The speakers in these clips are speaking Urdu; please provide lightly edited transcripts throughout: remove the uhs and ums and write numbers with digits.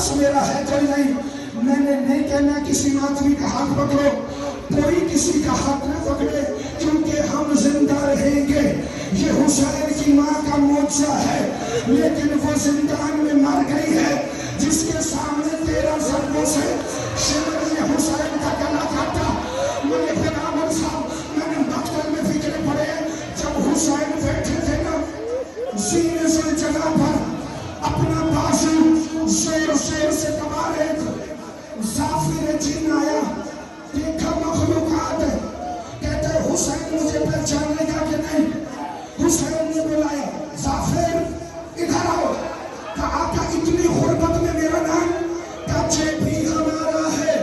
پاس میرا ہے کوئی نہیں. میں نے نہیں کہنا کسی آدمی کا ہاتھ پکڑو, کوئی کسی کا ہاتھ نہ پکڑے, کیونکہ ہم زندہ رہیں گے. یہ حسین کی ماں کا معجزہ ہے, لیکن وہ زندان میں مر گئی ہے. جس کے سامنے 13 ضربوں سے شمر نے حسین کا گلا کاٹا. میں پھر عامر صاحب, میں نے مقتل میں فکر پڑے جب حسین بیٹھے تھے نا زینے سے جگہ پر اپنا بازو زور سے دبا رہے تھے. ظافر جن آیا, دیکھا مخلوقات ہے, کہتے حسین مجھے پہچانے گا کہ نہیں. حسین نے بلایا, ظافر ادھر آؤ. کہا آقا اتنی غربت میں میرا نام, کچے بھی ہمارا ہے,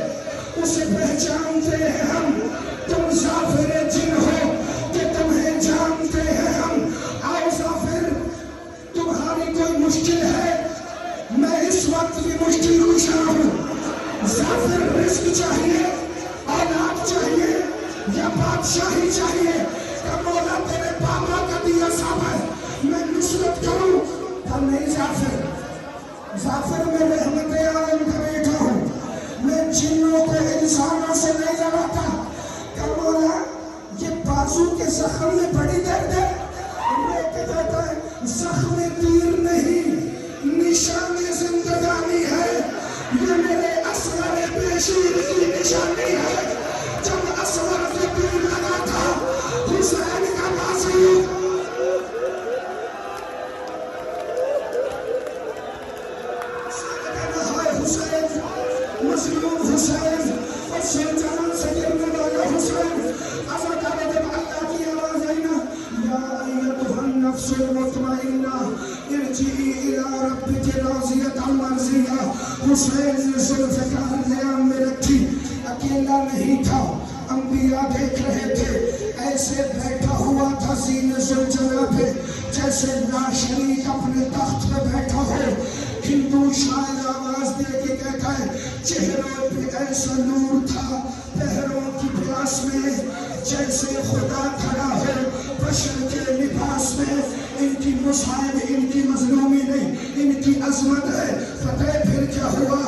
اسے پہچانتے ہیں ہم. تم ظافر جن ہو کہ تمہیں جانتے ہیں ہم. آؤ ظافر, تمہاری کوئی مشکل ہے؟ میں اس وقت بھی مشکل کشا ہوں. ظافر رزق چاہیے, اولاد چاہیے, یا بادشاہی چاہیے؟ کہ مولا تیرے بابا کا دیا سب ہے, میں نصرت کروں. کہ نہیں ظافر, ظافر میں رحمت عالم کا بیٹا ہوں, میں جنوں کو انسانوں سے نہیں لڑاتا. کہ مولا یہ بازو کے زخم میں بڑی درد ہے. میں کہتا ہے زخم تیر نہیں, نشان زندگانی ہے. یہ میرے اصغر پیشیر کی نشانی ہے. جب اصغر پہ تیر لگا تھا حسین کا بازو, حسین مظلوم حسین, اور شیطان سے گرنے والا حسین. عزت جب اللہ کی آواز آئی نا, یا ایتھا النفس المطمئنہ ارجعی الی ربک راضیۃ مرضیہ. حسین نے ذوالفقار نیام میں رکھی, اکیلا نہیں تھا, انبیاء دیکھ رہے تھے. ایسے بیٹھا ہوا تھا زینہ ذوالجلال پہ جیسے ناشریک اپنے تخت پہ بیٹھا ہو. ہندو شاعر آواز دے کے کہتا ہے چہروں پہ ایسا نور تھا پہروں کی پیاس میں, جیسے خدا کھڑا ہے بشر کے لباس میں. ان کی مصائب ان کی مظلومی نہیں, ان کی عظمت ہے. فتح پھر کیا ہوا؟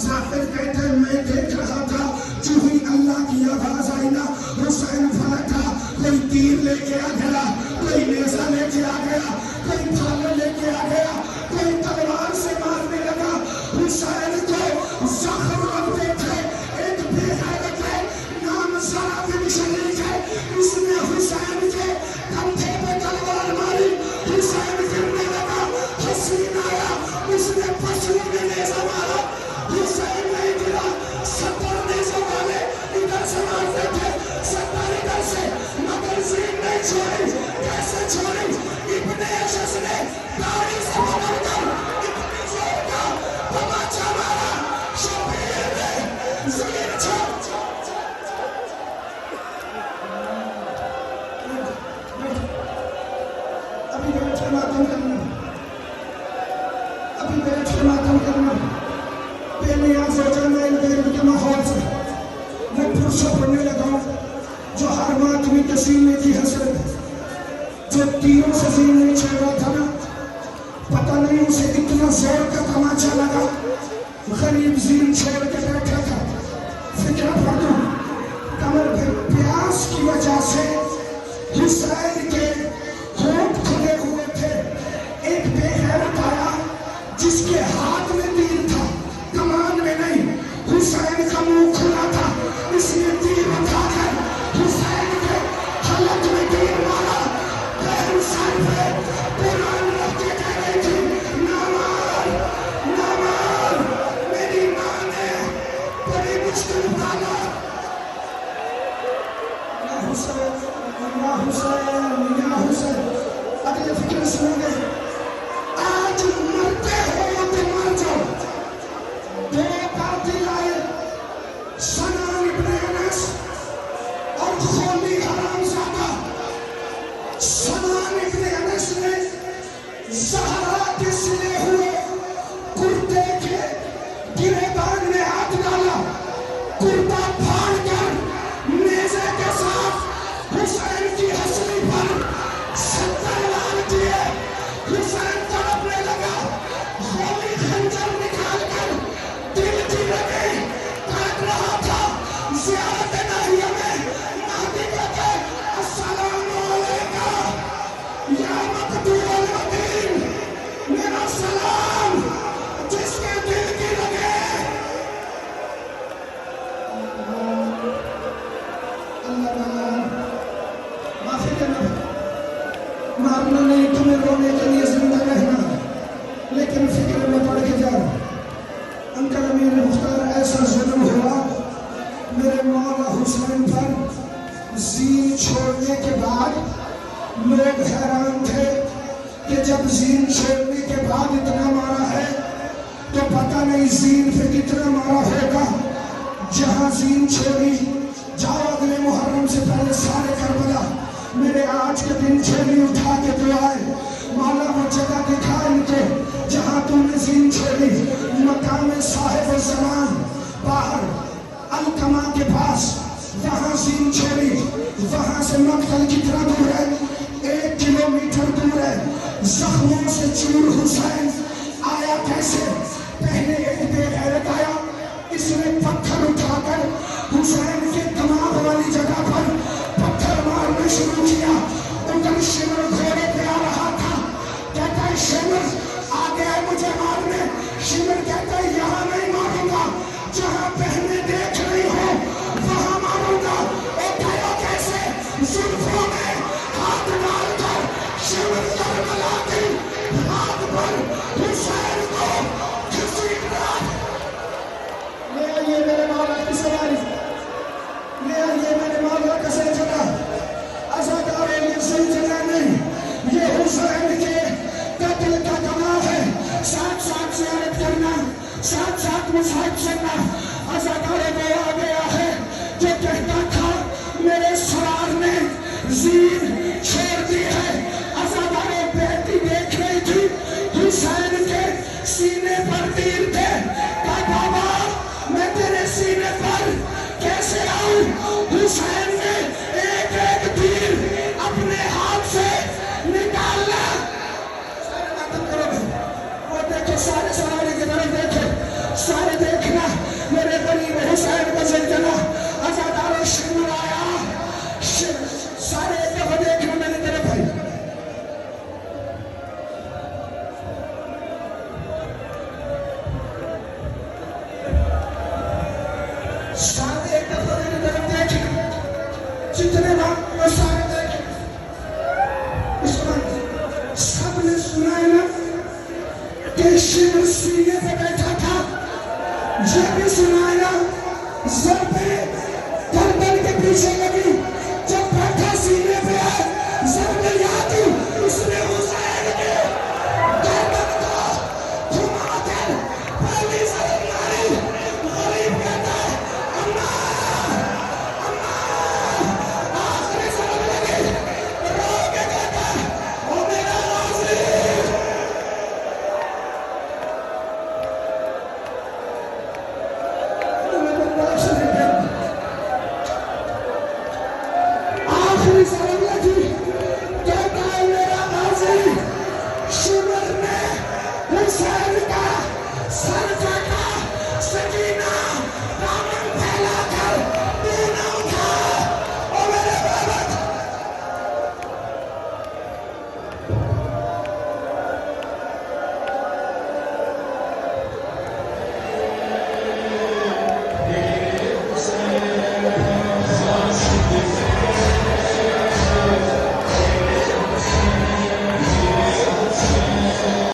ظافر کہتا ہے میں دیکھ رہا تھا, جو ہی اللہ کی آواز آئی نا حسین پھڑکا. کوئی تیر لے کے آ گیا, کوئی نیزہ لے کے آ گیا, کوئی بھالہ لے کے آ گیا, کوئی تلوار سے مارنے لگا. حسین کو زخم لگتے تھے. ایک بے غیرت ہے, نام ذرا بن شریک ہے, اس نے حسین کے کندھے پہ تلوار ماری. حسین گرنے لگا, حسین آیا, اس نے پسو میں نیزہ مارا. حسین نہیں گرا. 70 نیزوں والے ادھر سے مارتے تھے, 70 ادھر سے, مگر زین نہیں چھوڑی. کیسے چھوڑی؟ ابن اشعث نے داڑھی سے پکڑ کر اتنی زور کا تماچا مارا, شبیر نے زین چھوڑ. ابھی بیٹھے ماتم کرنا, ابھی بیٹھے ماتم کرنا. بے نیاز ہو جانا ان غیرت کے ماحول سے. میں پرسہ پڑھنے لگا ہوں جو ہر ماتمی کے سینے کی حسرت ہے. جو تیروں سے زین چھوڑ رہا تھا نا, پتہ نہیں اسے اتنا زور کا تماچا لگا, غریب زین چھوڑ کے بیٹھا تھا. فکر پڑھ دوں, کمر پہ پیاس کی وجہ سے حسین کے ہونٹ کھلے ہوئے تھے. ایک بے غیرت آیا جس کے ہاتھ میں تیر تھا, کمان میں نہیں. حسین کا منہ کھلا تھا, اس نے تیر اٹھا کر حسین کے حلق میں تیر مارا. بہن سر پہ قرآن رکھ کے کہہ رہی تھی نہ مار, نہ مار, میری ماں نے بڑی مشکل ڈالا. یا حسین, یا حسین, یا حسین. اگلے فکر سنیں گے, آج مرتے ہو تو مر جاؤ. دو قاتل آئے, سنان ابن انس اور خولی حرام زادہ. سنان ابن انس نے زہرا کے سلے ہوئے کرتے کے گریبان میں ہاتھ ڈالا, کرتا پھاڑ کر نیزے کے ساتھ حسین کی ہستی پر 70 وار کیے. زین چھوڑنے کے بعد لوگ حیران تھے کہ جب زین چھوڑنے کے بعد اتنا مارا ہے تو پتہ نہیں زین پہ کتنا مارا ہوگا. جہاں زین چھوڑی جاؤ اگلے محرم سے پہلے سارے کربلا میرے آج کے دن چھوڑی اٹھا کے تو آئے. مولا وہ جگہ دکھا ان کو جہاں تم نے زین چھوڑی. مقام صاحب الزمان باہر الکما کے پاس وہاں زین چھوڑی. وہاں سے مقتل کتنا دور ہے؟ 1 کلومیٹر دور ہے. زخموں سے چور حسین آیا کیسے؟ پہلے ایک بے غیرت آیا, اس نے پتھر اٹھا کر حسین کے دماغ والی جگہ پر پتھر مارنا شروع کیا. ادھر شمر گھوڑے پہ آ رہا تھا, کہتا ہے شمر آ گیا مجھے مارنے. شمر کہتا ہے یہاں نہیں ماروں گا, جہاں بہنیں دیکھ رہی ہو وہاں ماروں گا. اٹھایا کیسے؟ زلفوں میں ہاتھ ڈال کر شمر کربلا کی ہاتھ پر حسین کو گھسیٹ رہا. لے آئیے میرے مولا کی سواری, لے آئیے میرے مولا کا سلسلہ. عزادار یہ سلسلہ نہیں, یہ حسین کے قتل کا گواہ ہے. ساتھ ساتھ زیارت کرنا, ساتھ ساتھ مصحف سننا. عزادار وہ آ گیا ہے جو کہتا تھا میرے سوار نے زین چھوڑ دی ہے. عزادار بیٹی دیکھ رہی تھی حسین کے سینے پر تیر تھے. کہا بابا میں تیرے سینے پر کیسے آؤں؟ حسین نے ایک ایک تیر اپنے ہاتھ سے نکالا. وہ دیکھو سارے سواری کی طرف دیکھو, سارے دیکھنا میرے غریب حسین کا زلزلہ. عزادار و شمر آیا, سارے ایک دفعہ دیکھنا میری طرف ہے. سارے ایک دفعہ میری طرف دیکھنا, جتنے وقت وہ سارے